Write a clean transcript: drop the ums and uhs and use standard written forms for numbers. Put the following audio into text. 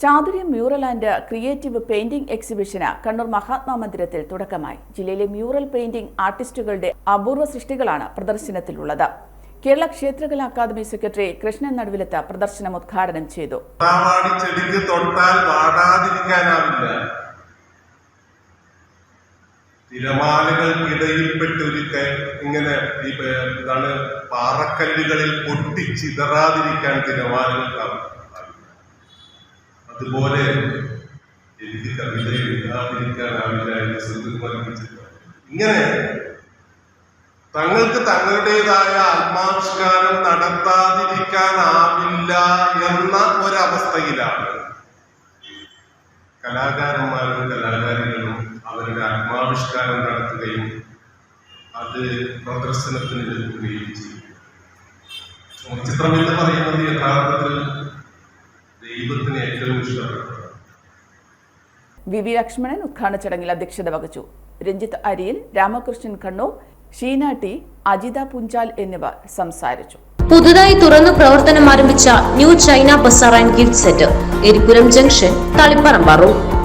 ചാതുര്യം mural and creative painting എക്സിബിഷന് കണ്ണൂർ മഹാത്മാ മന്ദിരത്തിൽ തുടക്കമായി. ജില്ലയിലെ മ്യൂറൽ പെയിന്റിംഗ് ആർട്ടിസ്റ്റുകളുടെ അപൂർവ സൃഷ്ടികളാണ് പ്രദർശനത്തിലുള്ളത്. കേരള ക്ഷേത്രകലാ അക്കാദമി സെക്രട്ടറി കൃഷ്ണൻ നടുവിലത്ത് പ്രദർശനം ഉദ്ഘാടനം ചെയ്തു. തിരമാലകൾക്കിടയിൽപ്പെട്ടൊരു ഇങ്ങനെ പാറക്കല്ലുകളിൽ പൊട്ടിച്ചിതറാതിരിക്കാൻ തിരമാലകൾക്കാവും. അതുപോലെ എനിക്ക് കവിത എഴുതാതിരിക്കാനാവില്ല എന്ന് സുഹൃത്തുക്കൾ ഇങ്ങനെ തങ്ങൾക്ക് തങ്ങളുടേതായ ആത്മാവിഷ്കാരം നടത്താതിരിക്കാനാവില്ല എന്ന ഒരവസ്ഥയിലാണ് കലാകാരന്മാരും കലാകാരികളും അവരുടെ ആത്മാവിഷ്കാരം നടത്തുകയും അത് പ്രദർശനത്തിന് എടുക്കുകയും ചെയ്യും. ചിത്രം എന്ന് പറയുന്നത് യഥാർത്ഥത്തിൽ ദൈവത്തിന് ഏറ്റവും ഇഷ്ടപ്പെട്ടത്. വി ലക്ഷ്മണൻ ഉദ്ഘാടന ചടങ്ങിൽ അധ്യക്ഷത വഹിച്ചു. രഞ്ജിത്ത് അരിയിൽ, രാമകൃഷ്ണൻ കണ്ണൂർ, ഷീന ടി, അജിത പുഞ്ചാൽ എന്നിവർ സംസാരിച്ചു. പുതുതായി തുറന്നു പ്രവർത്തനം ആരംഭിച്ച new China Bazar and gift centre Eripuram junction, Taliparamba.